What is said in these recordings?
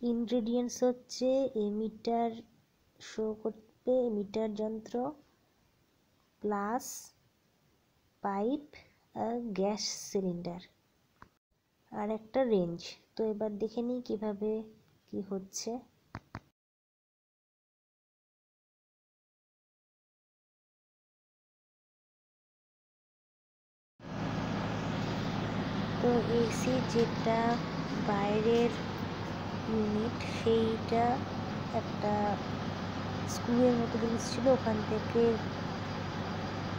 Ingredients হচ্ছে emitter show করবে, emitter যন্ত্র প্লাস পাইপ আর গ্যাস সিলিন্ডার আর একটা রেঞ্জ। তো এবার দেখে নিই কীভাবে কি হচ্ছে। তো এসি যেটা বাইরের ইউনিট সেইটা একটা স্ক্রুয়ের মতো জিনিস ছিল, ওখান থেকে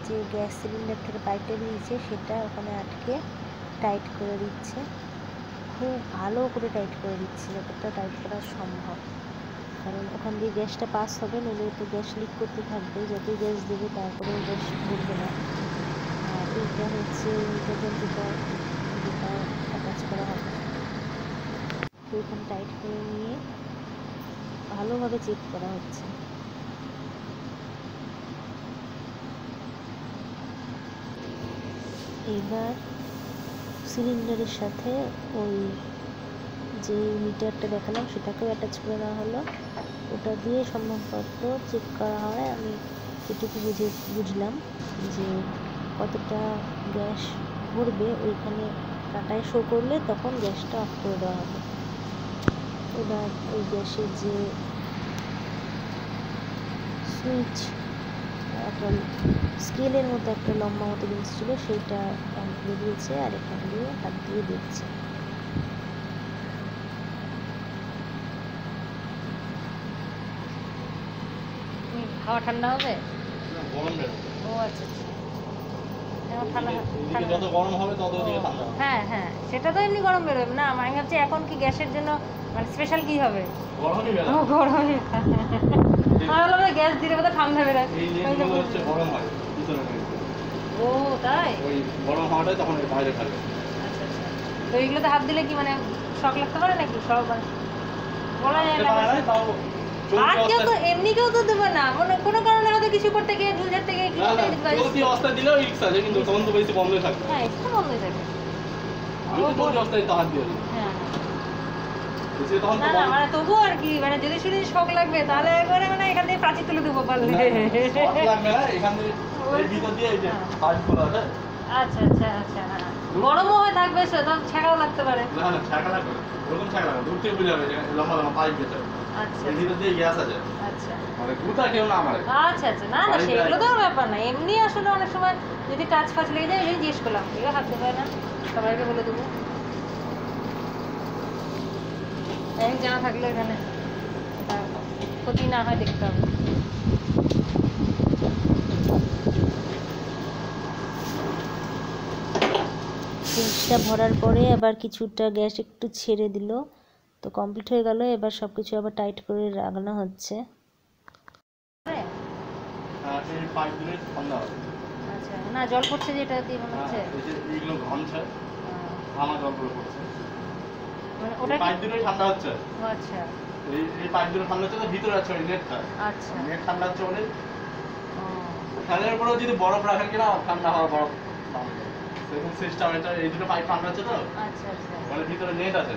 যে গ্যাস সিলিন্ডার থেকে পাইপটা বেরিয়েছে সেটা ওখানে আটকে টাইট করে দিচ্ছে, খুব ভালো করে টাইট করে দিচ্ছে যতটা টাইট করা সম্ভব, কারণ ওখান দিয়ে গ্যাসটা পাস হবে, নইলে তো গ্যাস লিক করতে থাকবে, যতই গ্যাস দেবে তারপরেও গ্যাস ঘুরবে না। আর এইটা হচ্ছে যন্ত্রটা যেটা অ্যাটাচ করা হবে, তো এখানে টাইট করে নিয়ে ভালোভাবে চেক করা হচ্ছে। এবার সিলিন্ডারের সাথে ওই যে মিটারটা দেখালাম সেটাকেও অ্যাটাচ করে নেওয়া হলো, ওটা দিয়ে সম্ভবত চেক করা হয়। আমি যেটুকু বুঝলাম যে কতটা গ্যাস ভরবে ওইখানে কাঁটায় শো করলে তখন গ্যাসটা অফ করে দেওয়া হবে। এবার ওই গ্যাসের যে সুইচ, একটা স্কেলের মতো একটা লম্বা মতো জিনিস ছিল সেইটা অন করে দিয়েছে, আর এখান দিয়ে হাত দিয়ে দেখছে। হাওয়া ঠান্ডা হবে, ও আচ্ছা আচ্ছা, হ্যাঁ হ্যাঁ সেটা তো এমনি গরম বেরোবে না। আমি ভাবছি এখন কি গ্যাসের জন্য মানে স্পেশাল কি হবে, গরমই গ্যাস দিলে বোধহয় ঠান্ডা বেরোয়। ও তাই, গরম হাওয়াটাই তখন বাইরে থাকে। আচ্ছা আচ্ছা, তো এইগুলোতে হাত দিলে কি মানে শক লাগতে পারে নাকি? সব বলা যায় না, আর কেউ তো এমনি কেউ তো দেবে না, মানে কোনো কারণে হয়তো কিছু করতে গিয়ে ঝুল ঝাড়তে গিয়ে কি অবস্থায় দিলেও রিস্ক আছে, কিন্তু তখন তো বেশি বন্ধই থাকে। হ্যাঁ এটা বন্ধই থাকে, আমি তো বলছি অবস্থায় তো হাত দিয়ে দিই। হ্যাঁ না না মানে তবু আর কি, মানে যদি শুধু শক লাগবে তাহলে একবারে মানে এখান থেকে প্রাচীর তুলে দেবো পারলে। শক লাগবে না, এখান থেকে এই ভিতর দিয়ে এই যে পাইপ খোলা আছে। আচ্ছা আচ্ছা আচ্ছা, হ্যাঁ গরমও হয়ে থাকবে, সেটা ছাকাও লাগতে পারে। না না ছাকা লাগবে, ওরকম ছাকা লাগবে, দূর থেকে বুঝে যাবে লম্বা লম্বা পাইপ গেছে। আচ্ছা এর ভিতর দিয়ে গ্যাস আছে। আচ্ছা মানে গুতা কেউ না মারে। আচ্ছা আচ্ছা, না না সেগুলো তো ব্যাপার না, এমনি আসলে অনেক সময় যদি টাচ ফাচ লেগে যায় ওই জিজ্ঞেস করলাম, এগুলো হাত দেবে না, সবাইকে বলে দেবো। এক জানা থাকলে এখানে ক্ষতি না হয় দেখতে হবে। গ্যাসটা ভরার পরে আবার কিছুটা গ্যাস একটু ছেড়ে দিল, তো কমপ্লিট হয়ে গেল। এবার সব কিছু আবার টাইট করে লাগানো হচ্ছে। আচ্ছা না জল পড়ছে যেটা দিয়ে মনে হচ্ছে এইগুলো ঘামছে, ঘামা জলগুলো পড়ছে, মানে ওটা পাইপ দিয়ে ঠান্ডা হচ্ছে। আচ্ছা এই পাইপ দিয়ে ঠান্ডা হচ্ছে, তো ভিতরে আছে ওই নেটটা। আচ্ছা নেট ঠান্ডা হচ্ছে বলে ফ্যানের উপরেও যদি বরফ রাখেন কিনা ঠান্ডা হওয়া বরফ সেরকম সিস্টেম। এটা এই দুটো পাইপ ঠান্ডা হচ্ছে তো। আচ্ছা আচ্ছা, মানে ভিতরে নেট আছে,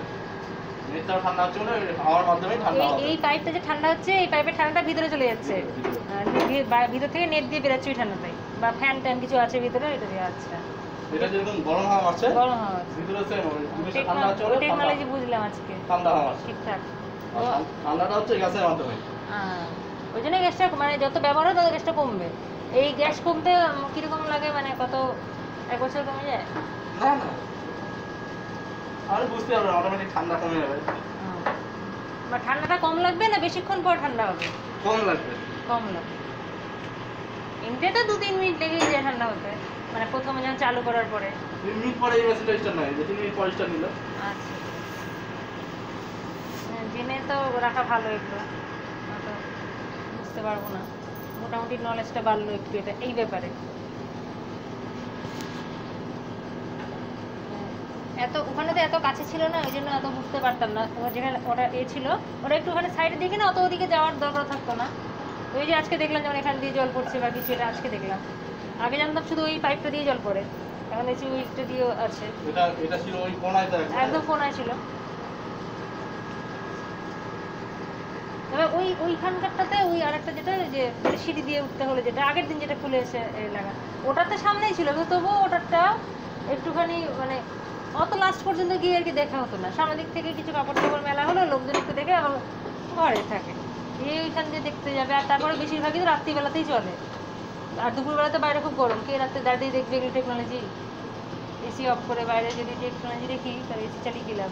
নেটটাও ঠান্ডা হচ্ছে বলে হাওয়ার মাধ্যমে ঠান্ডা হবে। এই পাইপটা যে ঠান্ডা হচ্ছে, এই পাইপের ঠান্ডাটা ভিতরে চলে যাচ্ছে, ভিতর থেকে নেট দিয়ে বেরোচ্ছে ওই ঠান্ডাটাই, বা ফ্যান ট্যান কিছু আছে ভিতরে এটা দিয়ে। আচ্ছা এটা যেরকম গরম হাওয়া আছে, গরম হাওয়া আছে ভিতরে সেম জিনিসটা ঠান্ডা হচ্ছে বলে টেকনোলজি বুঝলাম আজকে, ঠান্ডা হাওয়া আছে ঠিকঠাক। ঠান্ডাটা হচ্ছে গ্যাসের মাধ্যমে, ওই জন্য গ্যাসটা মানে যত ব্যবহার হয় তত গ্যাসটা কমবে। এই গ্যাস কমতে কিরকম লাগে, মানে কত এক বছর কমে যায়? না না আমি বুঝতে পারবো, অটোমেটিক ঠান্ডা কমে যাবে। বা ঠান্ডাটা কম লাগবে না বেশিক্ষণ পর ঠান্ডা হবে? কম লাগবে, কম লাগবে। ইনভার্টার 2-3 মিনিট লেগেই যায় ঠান্ডা হতে, মানে প্রথমে যখন চালু করার পরে 3 মিনিট পরে এই মেশিনটা স্টার্ট হয়, 3 মিনিট পরে স্টার্ট নিল। আচ্ছা জেনে তো রাখা ভালো, এগুলো তো বুঝতে পারবো না, মোটামুটি নলেজটা বাড়লো একটু এটা এই ব্যাপারে। এত ওখানে তো এত কাছে ছিল না, ওই জন্য এত বুঝতে পারতাম না। যেখানে ওটা এ ছিল ওটা একটু ওখানে সাইডের দিকে না, অত ওদিকে যাওয়ার দরকার থাকতো না। ওই যে আজকে দেখলাম যেমন এখান দিয়ে জল পড়ছে বা কিছু, এটা আজকে দেখলাম। আগে জানতাম শুধু ওই পাইপটা দিয়ে জল পড়ে, এখন দেখছি ওইটা দিয়েও আছে। এটা ছিল ওই কোণায়, একদম কোণায় ছিল। ওইখানকারটাতে ওই আরেকটা যেটা যে সিঁড়ি দিয়ে উঠতে হলো, যেটা আগের দিন যেটা খুলে এসে লাগা, ওটাতে সামনেই ছিল, কিন্তু তবুও ওটারটা একটুখানি মানে অত লাস্ট পর্যন্ত গিয়ে আর কি দেখা হতো না। সামনের দিক থেকে কিছু কাপড় টাপড় মেলা হলো, লোকজন একটু দেখে আবার ঘরে থাকে, এইখান দিয়ে দেখতে যাবে। আর তারপরে বেশিরভাগই তো রাত্রিবেলাতেই চলে, আর দুপুরবেলাতে বাইরে খুব গরম, কে রাত্রে দাঁড়িয়ে দেখবে এগুলো টেকনোলজি। এসি অফ করে বাইরে যদি টেকনোলজি দেখি তাহলে এসি চালিয়ে গেলাম।